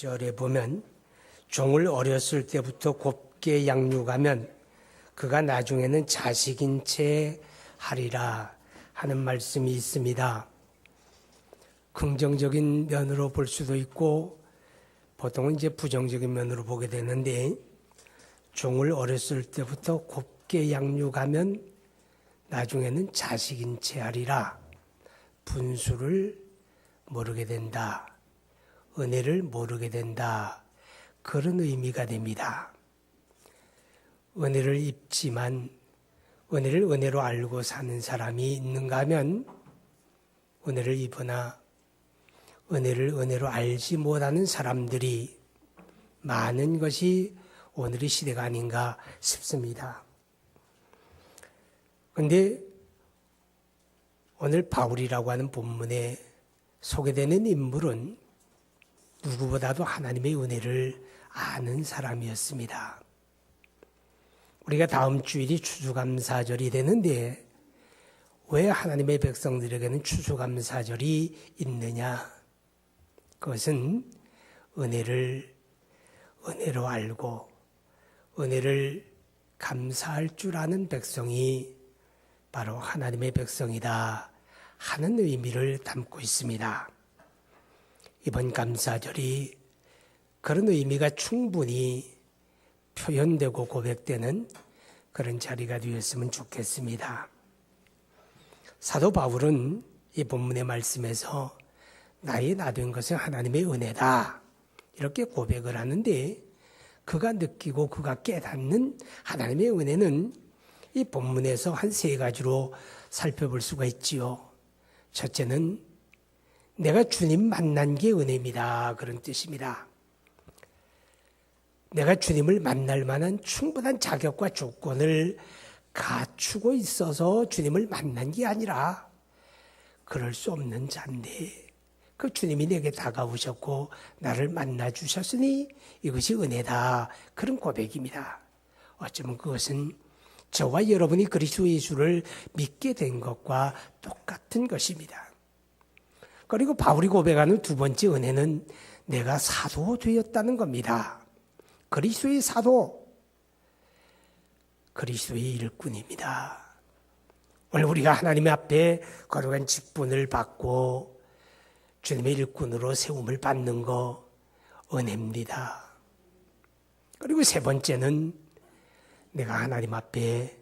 1절에 보면 종을 어렸을 때부터 곱게 양육하면 그가 나중에는 자식인 채 하리라 하는 말씀이 있습니다. 긍정적인 면으로 볼 수도 있고 보통은 이제 부정적인 면으로 보게 되는데, 종을 어렸을 때부터 곱게 양육하면 나중에는 자식인 채 하리라. 분수를 모르게 된다. 은혜를 모르게 된다. 그런 의미가 됩니다. 은혜를 입지만 은혜를 은혜로 알고 사는 사람이 있는가 하면 은혜를 입으나 은혜를 은혜로 알지 못하는 사람들이 많은 것이 오늘의 시대가 아닌가 싶습니다. 그런데 오늘 바울이라고 하는 본문에 소개되는 인물은 누구보다도 하나님의 은혜를 아는 사람이었습니다. 우리가 다음 주일이 추수감사절이 되는데 왜 하나님의 백성들에게는 추수감사절이 있느냐? 그것은 은혜를 은혜로 알고 은혜를 감사할 줄 아는 백성이 바로 하나님의 백성이다 하는 의미를 담고 있습니다. 이번 감사절이 그런 의미가 충분히 표현되고 고백되는 그런 자리가 되었으면 좋겠습니다. 사도 바울은 이 본문의 말씀에서 나의 나된 것은 하나님의 은혜다 이렇게 고백을 하는데, 그가 느끼고 그가 깨닫는 하나님의 은혜는 이 본문에서 한 세 가지로 살펴볼 수가 있지요. 첫째는 내가 주님 만난 게 은혜입니다. 그런 뜻입니다. 내가 주님을 만날 만한 충분한 자격과 조건을 갖추고 있어서 주님을 만난 게 아니라 그럴 수 없는 자인데 그 주님이 내게 다가오셨고 나를 만나 주셨으니 이것이 은혜다. 그런 고백입니다. 어쩌면 그것은 저와 여러분이 그리스도 예수를 믿게 된 것과 똑같은 것입니다. 그리고 바울이 고백하는 두 번째 은혜는 내가 사도 되었다는 겁니다. 그리스도의 사도, 그리스도의 일꾼입니다. 오늘 우리가 하나님 앞에 거룩한 직분을 받고 주님의 일꾼으로 세움을 받는 거 은혜입니다. 그리고 세 번째는 내가 하나님 앞에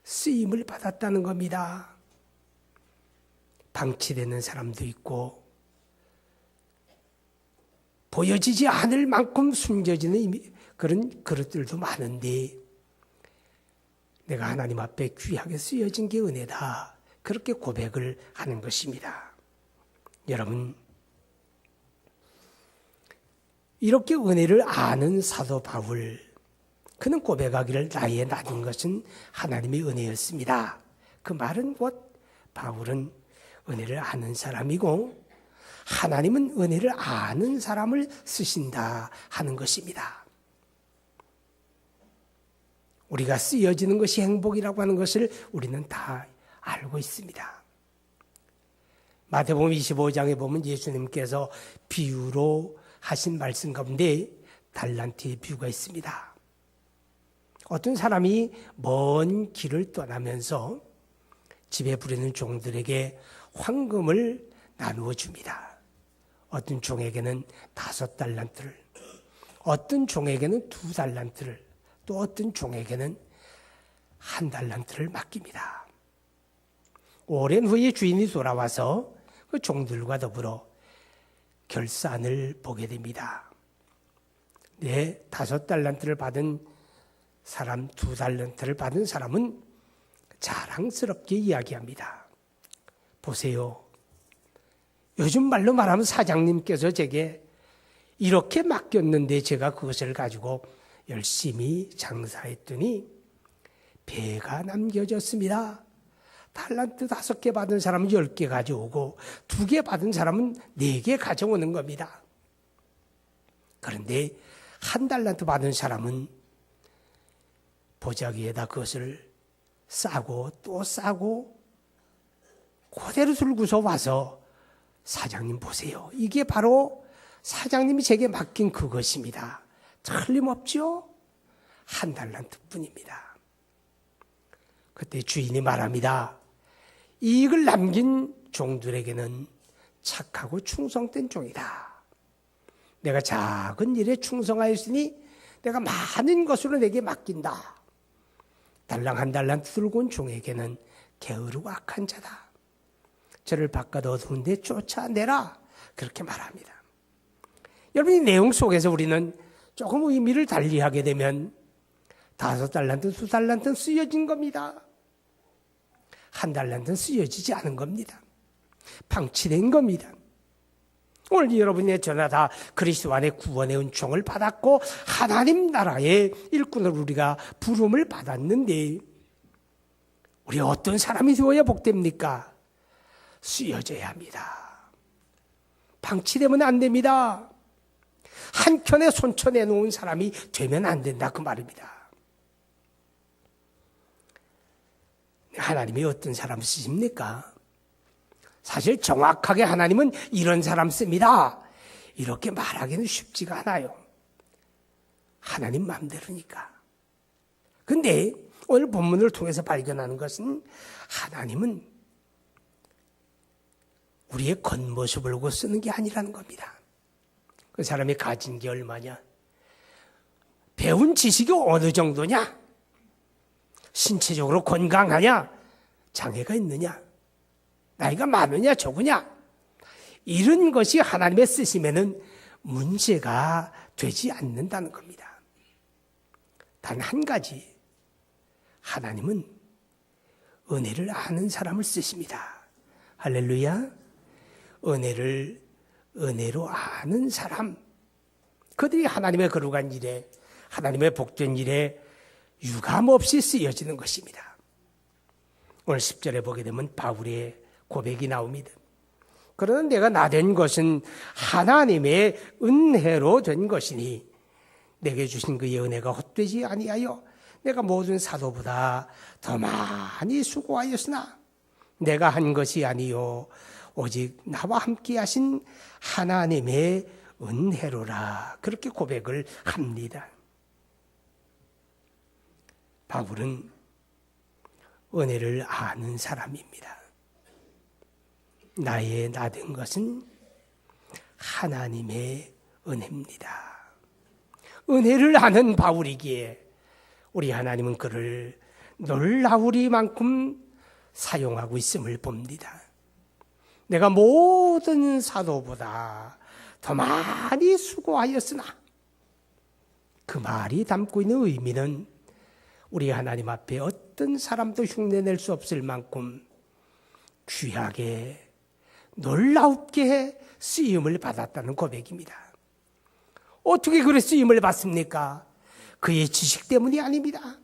쓰임을 받았다는 겁니다. 방치되는 사람도 있고 보여지지 않을 만큼 숨겨지는 그런 그릇들도 많은데 내가 하나님 앞에 귀하게 쓰여진 게 은혜다. 그렇게 고백을 하는 것입니다. 여러분, 이렇게 은혜를 아는 사도 바울, 그는 고백하기를 나의 나된 것은 하나님의 은혜였습니다. 그 말은 곧 바울은 은혜를 아는 사람이고 하나님은 은혜를 아는 사람을 쓰신다 하는 것입니다. 우리가 쓰여지는 것이 행복이라고 하는 것을 우리는 다 알고 있습니다. 마태복음 25장에 보면 예수님께서 비유로 하신 말씀 가운데 달란트의 비유가 있습니다. 어떤 사람이 먼 길을 떠나면서 집에 부리는 종들에게 황금을 나누어 줍니다. 어떤 종에게는 5달란트를, 어떤 종에게는 2달란트를, 또 어떤 종에게는 1달란트를 맡깁니다. 오랜 후에 주인이 돌아와서 그 종들과 더불어 결산을 보게 됩니다. 5달란트를 받은 사람, 2달란트를 받은 사람은 자랑스럽게 이야기합니다. 보세요. 요즘 말로 말하면 사장님께서 제게 이렇게 맡겼는데 제가 그것을 가지고 열심히 장사했더니 배가 남겨졌습니다. 달란트 5개 받은 사람은 10개 가져오고 2개 받은 사람은 4개 가져오는 겁니다. 그런데 1달란트 받은 사람은 보자기에다 그것을 싸고 또 싸고 그대로 들고서 와서 사장님 보세요. 이게 바로 사장님이 제게 맡긴 그것입니다. 틀림없죠? 1달란트뿐입니다. 그때 주인이 말합니다. 이익을 남긴 종들에게는 착하고 충성된 종이다. 내가 작은 일에 충성하였으니 내가 많은 것으로 내게 맡긴다. 달랑 1달란트 들고 온 종에게는 게으르고 악한 자다. 저를 바깥 어두운 데 쫓아내라. 그렇게 말합니다. 여러분, 이 내용 속에서 우리는 조금 의미를 달리하게 되면 5달란트, 2달란트는 쓰여진 겁니다. 1달란트는 쓰여지지 않은 겁니다. 방치된 겁니다. 오늘 여러분의 저나 다 그리스도 안에 구원의 은총을 받았고 하나님 나라의 일꾼으로 우리가 부름을 받았는데 우리 어떤 사람이 되어야 복됩니까? 쓰여져야 합니다. 방치되면 안 됩니다. 한켠에 손쳐내 놓은 사람이 되면 안 된다 그 말입니다. 하나님이 어떤 사람 쓰십니까? 사실 정확하게 하나님은 이런 사람 씁니다. 이렇게 말하기는 쉽지가 않아요. 하나님 마음대로니까. 근데 오늘 본문을 통해서 발견하는 것은 하나님은 우리의 겉모습을 보고 쓰는 게 아니라는 겁니다. 그 사람이 가진 게 얼마냐? 배운 지식이 어느 정도냐? 신체적으로 건강하냐? 장애가 있느냐? 나이가 많으냐 적으냐? 이런 것이 하나님의 쓰심에는 문제가 되지 않는다는 겁니다. 단 한 가지, 하나님은 은혜를 아는 사람을 쓰십니다. 할렐루야. 은혜로 아는 사람, 그들이 하나님의 거룩한 일에, 하나님의 복된 일에 유감없이 쓰여지는 것입니다. 오늘 10절에 보게 되면 바울의 고백이 나옵니다. 그러나 내가 나된 것은 하나님의 은혜로 된 것이니 내게 주신 그의 은혜가 헛되지 아니하여 내가 모든 사도보다 더 많이 수고하였으나 내가 한 것이 아니요 오직 나와 함께 하신 하나님의 은혜로라. 그렇게 고백을 합니다. 바울은 은혜를 아는 사람입니다. 나의 나된 것은 하나님의 은혜입니다. 은혜를 아는 바울이기에 우리 하나님은 그를 놀라우리만큼 사용하고 있음을 봅니다. 내가 모든 사도보다 더 많이 수고하였으나, 그 말이 담고 있는 의미는 우리 하나님 앞에 어떤 사람도 흉내낼 수 없을 만큼 귀하게 놀랍게 쓰임을 받았다는 고백입니다. 어떻게 그래 쓰임을 받습니까? 그의 지식 때문이 아닙니다.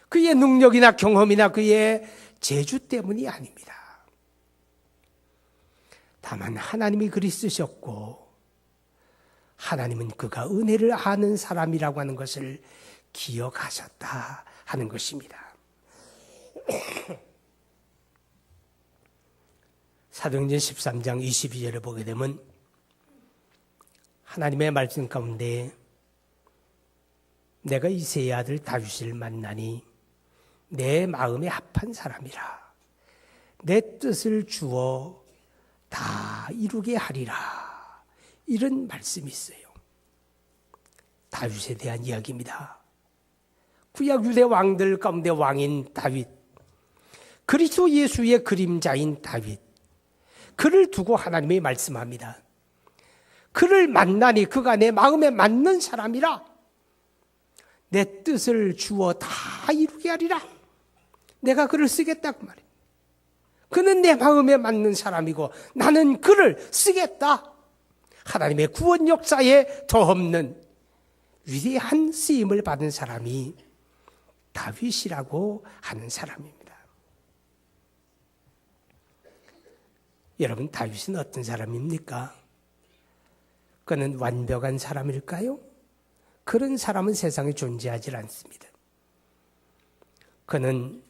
그의 능력이나 경험이나 그의 재주 때문이 아닙니다. 다만 하나님이 그리 쓰셨고 하나님은 그가 은혜를 아는 사람이라고 하는 것을 기억하셨다 하는 것입니다. 사도행전 13장 22절을 보게 되면 하나님의 말씀 가운데 내가 이새의 아들 다윗을 만나니 내 마음에 합한 사람이라 내 뜻을 주어 다 이루게 하리라. 이런 말씀이 있어요. 다윗에 대한 이야기입니다. 구약 유대 왕들 가운데 왕인 다윗, 그리스도 예수의 그림자인 다윗, 그를 두고 하나님이 말씀합니다. 그를 만나니 그가 내 마음에 맞는 사람이라 내 뜻을 주어 다 이루게 하리라. 내가 그를 쓰겠다 그 말이에요. 그는 내 마음에 맞는 사람이고 나는 그를 쓰겠다. 하나님의 구원 역사에 더없는 위대한 쓰임을 받은 사람이 다윗이라고 하는 사람입니다. 여러분, 다윗은 어떤 사람입니까? 그는 완벽한 사람일까요? 그런 사람은 세상에 존재하지 않습니다. 그는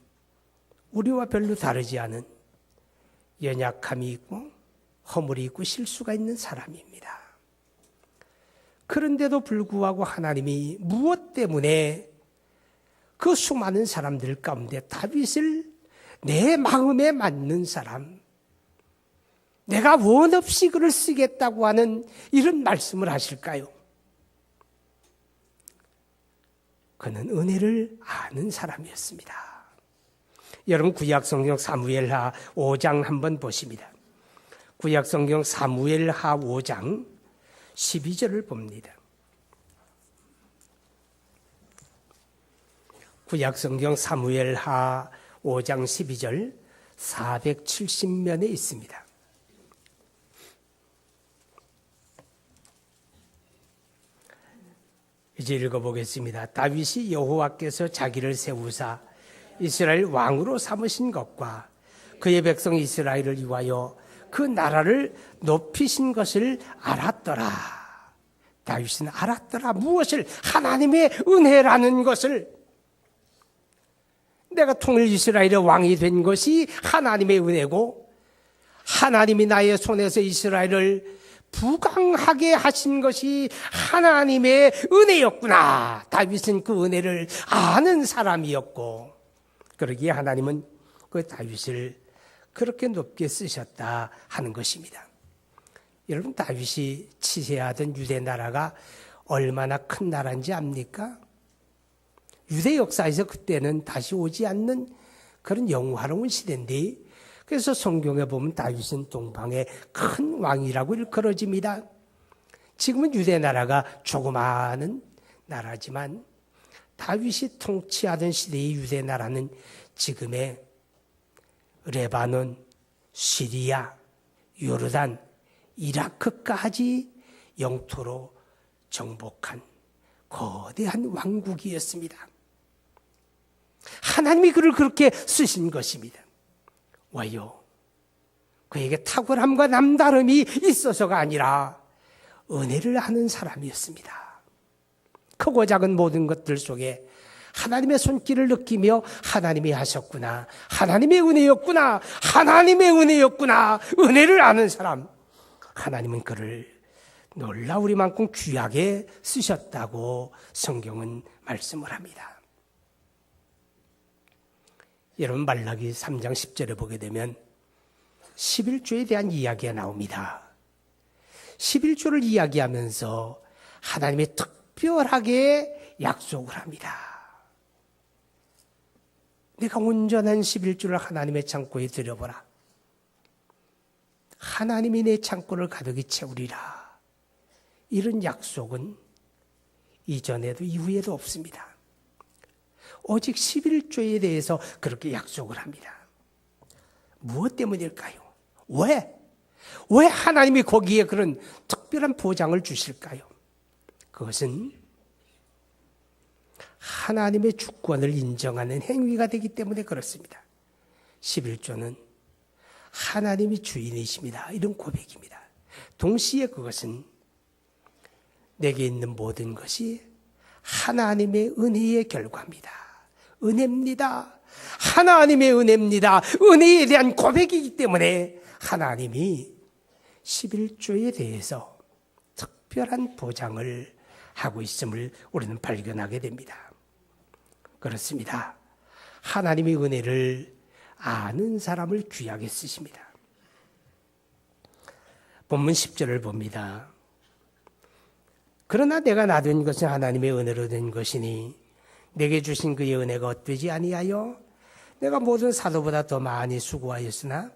우리와 별로 다르지 않은 연약함이 있고 허물이 있고 실수가 있는 사람입니다. 그런데도 불구하고 하나님이 무엇 때문에 그 수많은 사람들 가운데 다윗을 내 마음에 맞는 사람, 내가 원 없이 그를 쓰겠다고 하는 이런 말씀을 하실까요? 그는 은혜를 아는 사람이었습니다. 여러분 구약성경 사무엘하 5장 한번 보십니다. 구약성경 사무엘하 5장 12절을 봅니다. 구약성경 사무엘하 5장 12절 470면에 있습니다. 이제 읽어보겠습니다. 다윗이 여호와께서 자기를 세우사 이스라엘 왕으로 삼으신 것과 그의 백성 이스라엘을 위하여 그 나라를 높이신 것을 알았더라. 다윗은 알았더라. 무엇을? 하나님의 은혜라는 것을. 내가 통일 이스라엘의 왕이 된 것이 하나님의 은혜고, 하나님이 나의 손에서 이스라엘을 부강하게 하신 것이 하나님의 은혜였구나. 다윗은 그 은혜를 아는 사람이었고, 그러기에 하나님은 그 다윗을 그렇게 높게 쓰셨다 하는 것입니다. 여러분, 다윗이 치세하던 유대 나라가 얼마나 큰 나라인지 압니까? 유대 역사에서 그때는 다시 오지 않는 그런 영화로운 시대인데, 그래서 성경에 보면 다윗은 동방의 큰 왕이라고 일컬어집니다. 지금은 유대 나라가 조그마한 나라지만 다윗이 통치하던 시대의 유대 나라는 지금의 레바논, 시리아, 요르단, 이라크까지 영토로 정복한 거대한 왕국이었습니다. 하나님이 그를 그렇게 쓰신 것입니다. 왜요? 그에게 탁월함과 남다름이 있어서가 아니라 은혜를 아는 사람이었습니다. 크고 작은 모든 것들 속에 하나님의 손길을 느끼며 하나님이 하셨구나, 하나님의 은혜였구나, 하나님의 은혜였구나, 은혜를 아는 사람, 하나님은 그를 놀라우리만큼 귀하게 쓰셨다고 성경은 말씀을 합니다. 여러분, 말라기 3장 10절에 보게 되면 11조에 대한 이야기가 나옵니다. 11조를 이야기하면서 하나님이 특별하게 약속을 합니다. 내가 온전한 11조를 하나님의 창고에 들여보라. 하나님이 내 창고를 가득히 채우리라. 이런 약속은 이전에도 이후에도 없습니다. 오직 11조에 대해서 그렇게 약속을 합니다. 무엇 때문일까요? 왜? 왜 하나님이 거기에 그런 특별한 보장을 주실까요? 그것은 하나님의 주권을 인정하는 행위가 되기 때문에 그렇습니다. 11조는 하나님이 주인이십니다. 이런 고백입니다. 동시에 그것은 내게 있는 모든 것이 하나님의 은혜의 결과입니다. 은혜입니다. 하나님의 은혜입니다. 은혜에 대한 고백이기 때문에 하나님이 11조에 대해서 특별한 보장을 하고 있음을 우리는 발견하게 됩니다. 그렇습니다. 하나님의 은혜를 아는 사람을 귀하게 쓰십니다. 본문 10절을 봅니다. 그러나 내가 나된 것은 하나님의 은혜로 된 것이니 내게 주신 그의 은혜가 헛되지 아니하여 내가 모든 사도보다 더 많이 수고하였으나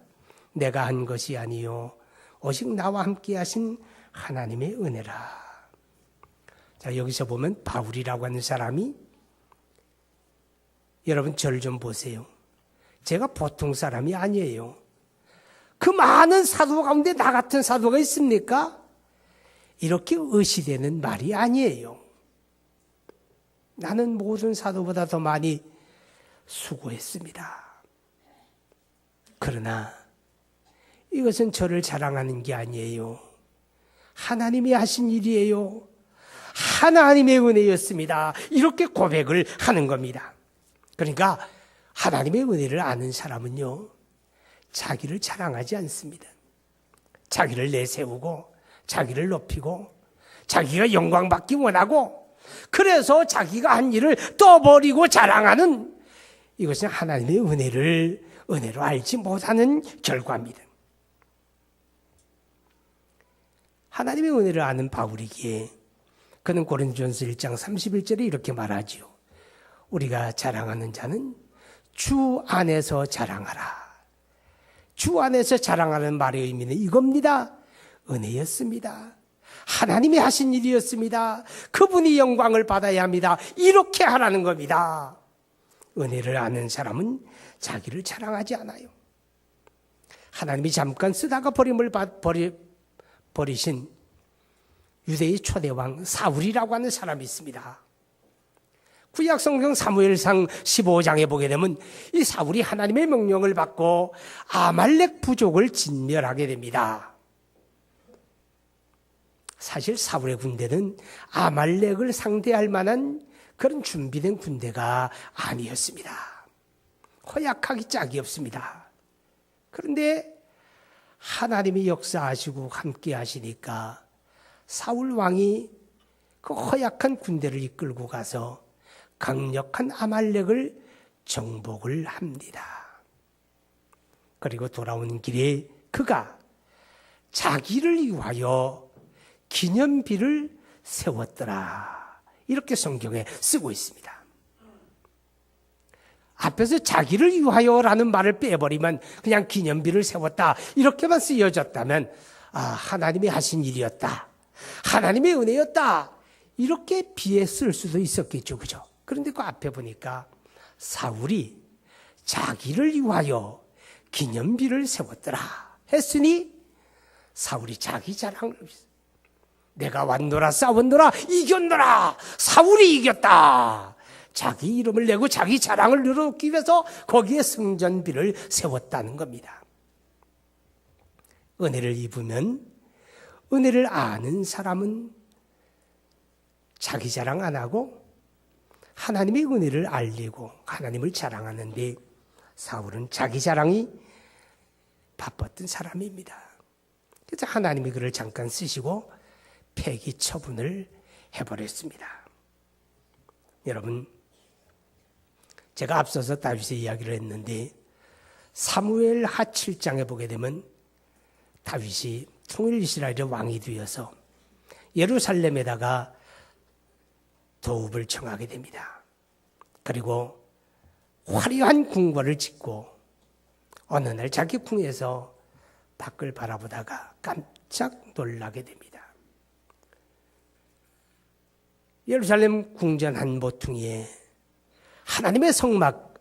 내가 한 것이 아니요 오직 나와 함께 하신 하나님의 은혜라. 자, 여기서 보면 바울이라고 하는 사람이, 여러분 저를 좀 보세요. 제가 보통 사람이 아니에요. 그 많은 사도 가운데 나 같은 사도가 있습니까? 이렇게 의시되는 말이 아니에요. 나는 모든 사도보다 더 많이 수고했습니다. 그러나 이것은 저를 자랑하는 게 아니에요. 하나님이 하신 일이에요. 하나님의 은혜였습니다. 이렇게 고백을 하는 겁니다. 그러니까 하나님의 은혜를 아는 사람은요, 자기를 자랑하지 않습니다. 자기를 내세우고 자기를 높이고 자기가 영광받기 원하고 그래서 자기가 한 일을 떠버리고 자랑하는 이것은 하나님의 은혜로 알지 못하는 결과입니다. 하나님의 은혜를 아는 바울이기에 그는 고린도전서 1장 31절에 이렇게 말하지요. 우리가 자랑하는 자는 주 안에서 자랑하라. 주 안에서 자랑하는 말의 의미는 이겁니다. 은혜였습니다. 하나님이 하신 일이었습니다. 그분이 영광을 받아야 합니다. 이렇게 하라는 겁니다. 은혜를 아는 사람은 자기를 자랑하지 않아요. 하나님이 잠깐 쓰다가 버리신 유대의 초대왕 사울이라고 하는 사람이 있습니다. 구약성경 사무엘상 15장에 보게 되면 이 사울이 하나님의 명령을 받고 아말렉 부족을 진멸하게 됩니다. 사실 사울의 군대는 아말렉을 상대할 만한 그런 준비된 군대가 아니었습니다. 허약하기 짝이 없습니다. 그런데 하나님이 역사하시고 함께 하시니까 사울 왕이 그 허약한 군대를 이끌고 가서 강력한 아말렉을 정복을 합니다. 그리고 돌아오는 길에 그가 자기를 위하여 기념비를 세웠더라. 이렇게 성경에 쓰고 있습니다. 앞에서 자기를 위하여라는 말을 빼버리면 그냥 기념비를 세웠다 이렇게만 쓰여졌다면 하나님이 하신 일이었다. 하나님의 은혜였다. 이렇게 비에 쓸 수도 있었겠죠. 그죠? 그런데 그 앞에 보니까 사울이 자기를 위하여 기념비를 세웠더라 했으니 사울이 자기 자랑을 내가 왔노라 싸웠노라 이겼노라 사울이 이겼다. 자기 이름을 내고 자기 자랑을 늘어놓기 위해서 거기에 성전비를 세웠다는 겁니다. 은혜를 입으면 은혜를 아는 사람은 자기 자랑 안 하고 하나님의 은혜를 알리고 하나님을 자랑하는데 사울은 자기 자랑이 바빴던 사람입니다. 그래서 하나님이 그를 잠깐 쓰시고 폐기 처분을 해버렸습니다. 여러분, 제가 앞서서 다윗의 이야기를 했는데 사무엘 하 7장에 보게 되면 다윗이 통일 이스라엘의 왕이 되어서 예루살렘에다가 도읍을 청하게 됩니다. 그리고 화려한 궁궐을 짓고 어느 날 자기 궁에서 밖을 바라보다가 깜짝 놀라게 됩니다. 예루살렘 궁전 한 모퉁이에 하나님의 성막,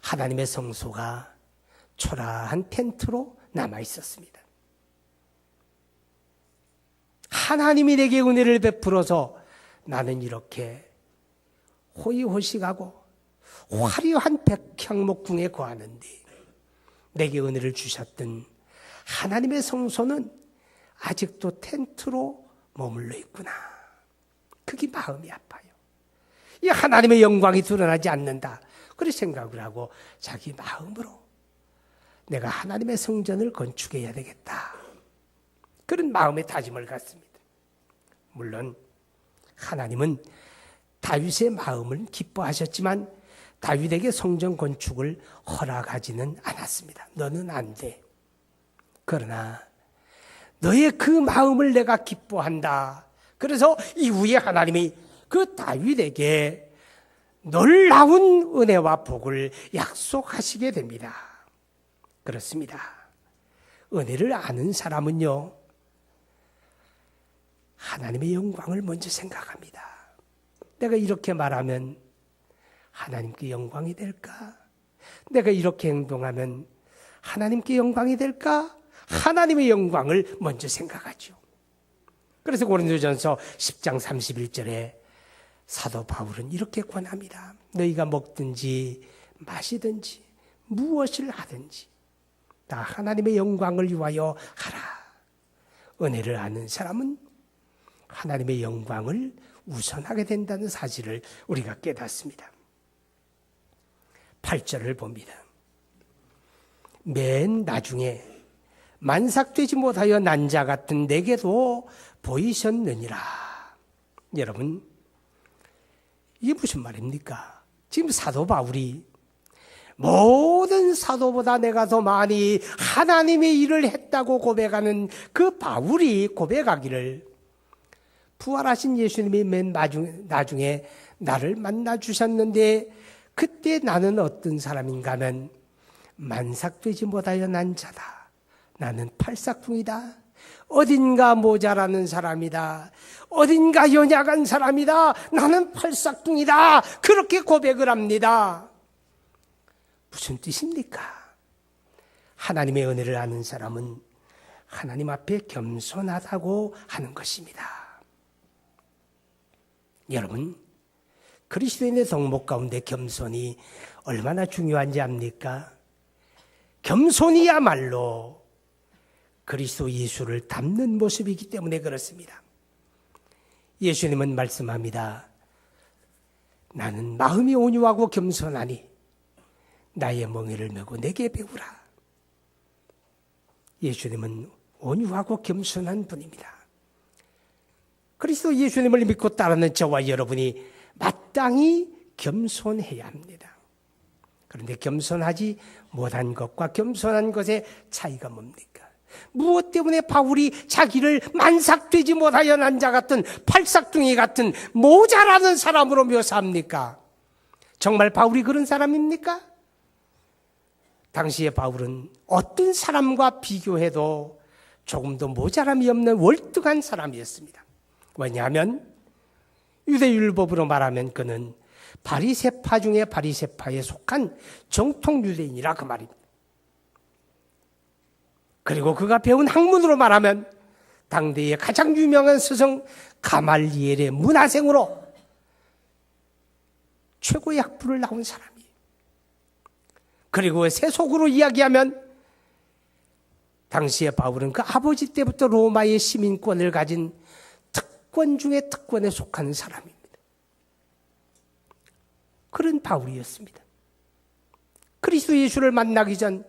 하나님의 성소가 초라한 텐트로 남아 있었습니다. 하나님이 내게 은혜를 베풀어서 나는 이렇게 호의호식하고 화려한 백향목궁에 거하는데 내게 은혜를 주셨던 하나님의 성소는 아직도 텐트로 머물러 있구나. 그게 마음이 아파요. 이 하나님의 영광이 드러나지 않는다. 그렇게 생각을 하고 자기 마음으로 내가 하나님의 성전을 건축해야 되겠다. 그런 마음의 다짐을 갖습니다. 물론 하나님은 다윗의 마음을 기뻐하셨지만 다윗에게 성전 건축을 허락하지는 않았습니다. 너는 안 돼. 그러나 너의 그 마음을 내가 기뻐한다. 그래서 이후에 하나님이 그 다윗에게 놀라운 은혜와 복을 약속하시게 됩니다. 그렇습니다. 은혜를 아는 사람은요, 하나님의 영광을 먼저 생각합니다. 내가 이렇게 말하면 하나님께 영광이 될까? 내가 이렇게 행동하면 하나님께 영광이 될까? 하나님의 영광을 먼저 생각하죠. 그래서 고린도전서 10장 31절에 사도 바울은 이렇게 권합니다. 너희가 먹든지 마시든지 무엇을 하든지 다 하나님의 영광을 위하여 하라. 은혜를 아는 사람은 하나님의 영광을 우선하게 된다는 사실을 우리가 깨닫습니다. 8절을 봅니다. 맨 나중에 만삭되지 못하여 난 자 같은 내게도 보이셨느니라. 여러분, 이게 무슨 말입니까? 지금 사도 바울이 모든 사도보다 내가 더 많이 하나님의 일을 했다고 고백하는 그 바울이 고백하기를, 부활하신 예수님이 맨 나중에 나를 만나 주셨는데 그때 나는 어떤 사람인가 하면 만삭되지 못하여 난 자다. 나는 팔싹둥이다. 어딘가 모자라는 사람이다. 어딘가 연약한 사람이다. 나는 팔싹둥이다. 그렇게 고백을 합니다. 무슨 뜻입니까? 하나님의 은혜를 아는 사람은 하나님 앞에 겸손하다고 하는 것입니다. 여러분, 그리스도인의 덕목 가운데 겸손이 얼마나 중요한지 압니까? 겸손이야말로 그리스도 예수를 닮는 모습이기 때문에 그렇습니다. 예수님은 말씀합니다. 나는 마음이 온유하고 겸손하니 나의 멍에를 메고 내게 배우라. 예수님은 온유하고 겸손한 분입니다. 그리스도 예수님을 믿고 따르는 저와 여러분이 마땅히 겸손해야 합니다. 그런데 겸손하지 못한 것과 겸손한 것의 차이가 뭡니까? 무엇 때문에 바울이 자기를 만삭되지 못하여 난 자 같은 팔싹둥이 같은 모자라는 사람으로 묘사합니까? 정말 바울이 그런 사람입니까? 당시에 바울은 어떤 사람과 비교해도 조금도 모자람이 없는 월등한 사람이었습니다. 왜냐하면 유대율법으로 말하면 그는 바리새파 중에 바리새파에 속한 정통 유대인이라 그 말입니다. 그리고 그가 배운 학문으로 말하면 당대의 가장 유명한 스승 가말리엘의 문화생으로 최고의 학부를 나온 사람이에요. 그리고 세속으로 이야기하면 당시에 바울은 그 아버지 때부터 로마의 시민권을 가진 특권 중에 특권에 속하는 사람입니다. 그런 바울이었습니다. 그리스도 예수를 만나기 전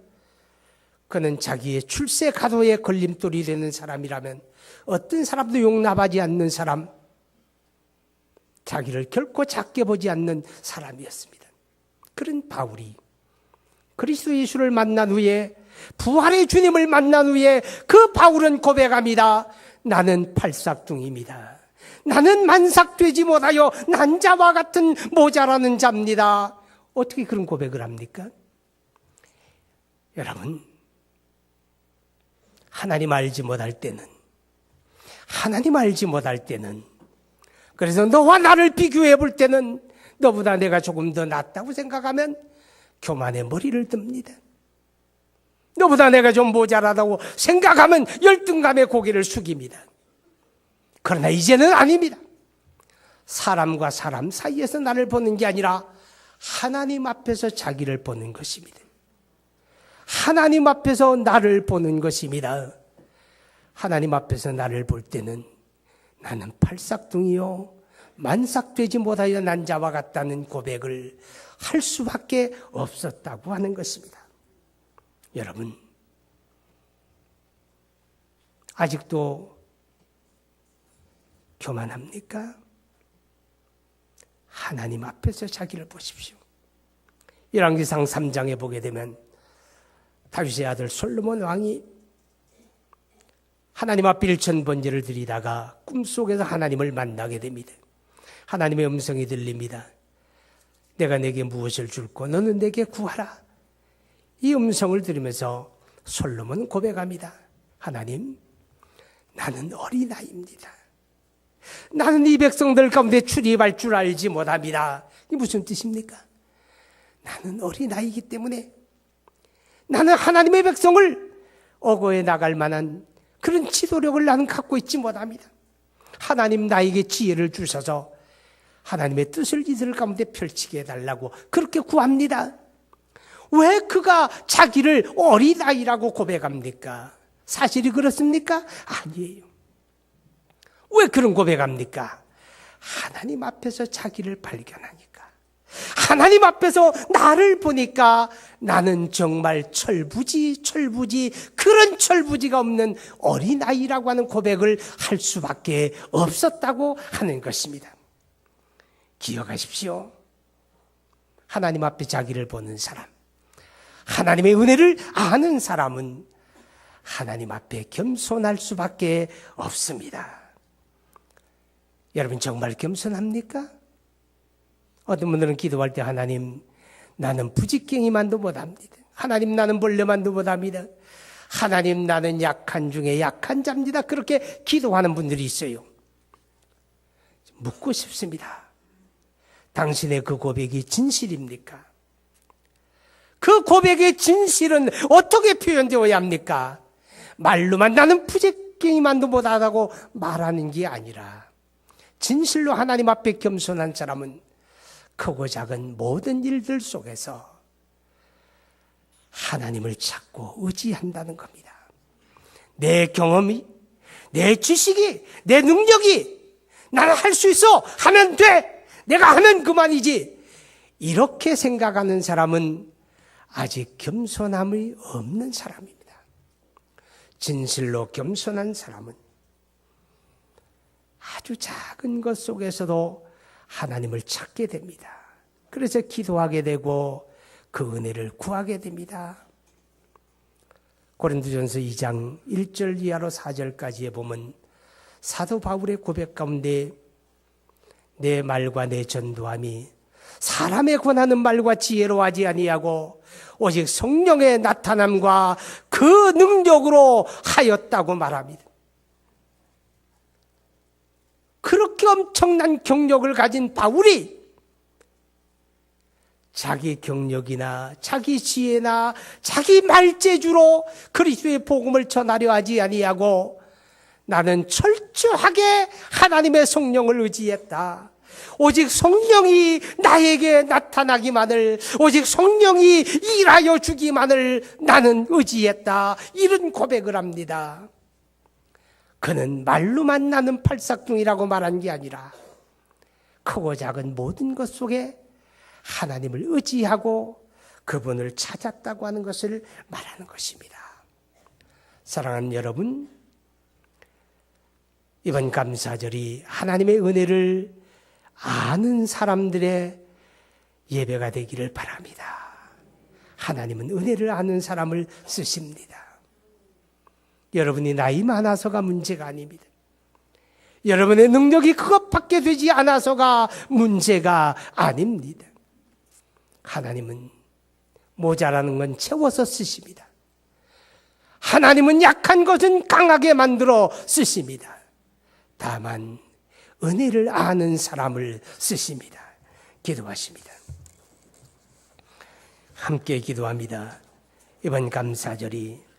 그는 자기의 출세 가도에 걸림돌이 되는 사람이라면 어떤 사람도 용납하지 않는 사람, 자기를 결코 작게 보지 않는 사람이었습니다. 그런 바울이 그리스도 예수를 만난 후에, 부활의 주님을 만난 후에 그 바울은 고백합니다. 나는 팔싹둥이입니다. 나는 만삭되지 못하여 난 자와 같은 모자라는 자입니다. 어떻게 그런 고백을 합니까? 여러분, 하나님 알지 못할 때는, 그래서 너와 나를 비교해 볼 때는 너보다 내가 조금 더 낫다고 생각하면 교만의 머리를 듭니다. 너보다 내가 좀 모자라다고 생각하면 열등감에 고개를 숙입니다. 그러나 이제는 아닙니다. 사람과 사람 사이에서 나를 보는 게 아니라 하나님 앞에서 자기를 보는 것입니다. 하나님 앞에서 나를 보는 것입니다. 하나님 앞에서 나를 볼 때는 나는 팔싹둥이요 만삭되지 못하여 난 자와 같다는 고백을 할 수밖에 없었다고 하는 것입니다. 여러분, 아직도 교만합니까? 하나님 앞에서 자기를 보십시오. 열왕기상 3장에 보게 되면 다윗의 아들 솔로몬 왕이 하나님 앞 일천번제를 드리다가 꿈속에서 하나님을 만나게 됩니다. 하나님의 음성이 들립니다. 내가 내게 무엇을 줄고 너는 내게 구하라. 이 음성을 들으면서 솔로몬은 고백합니다. 하나님, 나는 어린아이입니다. 나는 이 백성들 가운데 출입할 줄 알지 못합니다. 이게 무슨 뜻입니까? 나는 어린아이이기 때문에 나는 하나님의 백성을 어거해 나갈 만한 그런 지도력을 나는 갖고 있지 못합니다. 하나님 나에게 지혜를 주셔서 하나님의 뜻을 이들 가운데 펼치게 해달라고 그렇게 구합니다. 왜 그가 자기를 어린아이라고 고백합니까? 사실이 그렇습니까? 아니에요. 왜 그런 고백합니까? 하나님 앞에서 자기를 발견하니까, 하나님 앞에서 나를 보니까 나는 정말 철부지 그런 철부지가 없는 어린아이라고 하는 고백을 할 수밖에 없었다고 하는 것입니다. 기억하십시오. 하나님 앞에 자기를 보는 사람, 하나님의 은혜를 아는 사람은 하나님 앞에 겸손할 수밖에 없습니다. 여러분 정말 겸손합니까? 어떤 분들은 기도할 때 하나님 나는 부지깽이만도 못합니다. 하나님 나는 벌레만도 못합니다. 하나님 나는 약한 중에 약한 자입니다. 그렇게 기도하는 분들이 있어요. 묻고 싶습니다. 당신의 그 고백이 진실입니까? 그 고백의 진실은 어떻게 표현되어야 합니까? 말로만 나는 부지깽이만도 못하다고 말하는 게 아니라 진실로 하나님 앞에 겸손한 사람은 크고 작은 모든 일들 속에서 하나님을 찾고 의지한다는 겁니다. 내 경험이, 내 지식이, 내 능력이 나는 할 수 있어 하면 돼, 내가 하면 그만이지, 이렇게 생각하는 사람은 아직 겸손함이 없는 사람입니다. 진실로 겸손한 사람은 아주 작은 것 속에서도 하나님을 찾게 됩니다. 그래서 기도하게 되고 그 은혜를 구하게 됩니다. 고린도전서 2장 1절 이하로 4절까지에 보면 사도 바울의 고백 가운데 내 말과 내 전도함이 사람의 권하는 말과 지혜로 하지 아니하고 오직 성령의 나타남과 그 능력으로 하였다고 말합니다. 그렇게 엄청난 경력을 가진 바울이 자기 경력이나 자기 지혜나 자기 말재주로 그리스도의 복음을 전하려 하지 아니하고 나는 철저하게 하나님의 성령을 의지했다. 오직 성령이 나에게 나타나기만을, 오직 성령이 일하여 주기만을 나는 의지했다. 이런 고백을 합니다. 그는 말로만 나는 팔싹둥이라고 말한 게 아니라 크고 작은 모든 것 속에 하나님을 의지하고 그분을 찾았다고 하는 것을 말하는 것입니다. 사랑하는 여러분, 이번 감사절이 하나님의 은혜를 아는 사람들의 예배가 되기를 바랍니다. 하나님은 은혜를 아는 사람을 쓰십니다. 여러분이 나이 많아서가 문제가 아닙니다. 여러분의 능력이 그것밖에 되지 않아서가 문제가 아닙니다. 하나님은 모자라는 건 채워서 쓰십니다. 하나님은 약한 것은 강하게 만들어 쓰십니다. 다만 은혜를 아는 사람을 쓰십니다. 기도하십니다. 함께 기도합니다. 이번 감사절이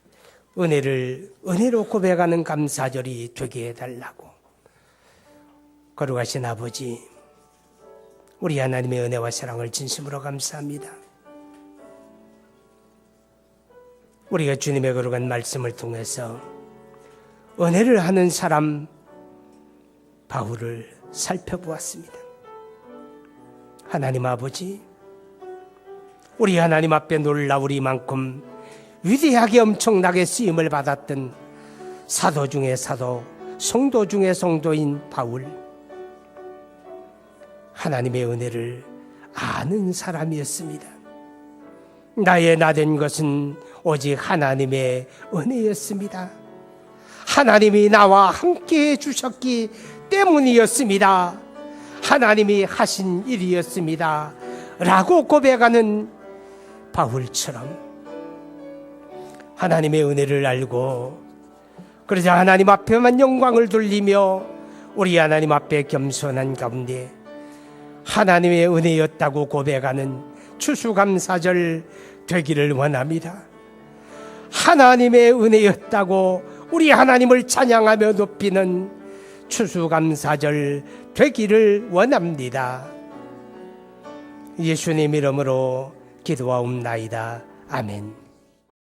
은혜로 고백하는 감사절이 되게 해달라고. 거룩하신 아버지, 우리 하나님의 은혜와 사랑을 진심으로 감사합니다. 우리가 주님의 거룩한 말씀을 통해서 은혜를 하는 사람 바울을 살펴보았습니다. 하나님 아버지, 우리 하나님 앞에 놀라우리만큼 위대하게 엄청나게 쓰임을 받았던 사도 중에 사도, 성도 중에 성도인 바울, 하나님의 은혜를 아는 사람이었습니다. 나의 나된 것은 오직 하나님의 은혜였습니다. 하나님이 나와 함께 해주셨기 때문이었습니다. 하나님이 하신 일이었습니다. 라고 고백하는 바울처럼 하나님의 은혜를 알고 그러자 하나님 앞에만 영광을 돌리며 우리 하나님 앞에 겸손한 가운데 하나님의 은혜였다고 고백하는 추수감사절 되기를 원합니다. 하나님의 은혜였다고 우리 하나님을 찬양하며 높이는 추수감사절 되기를 원합니다. 예수님 이름으로 기도하옵나이다. 아멘.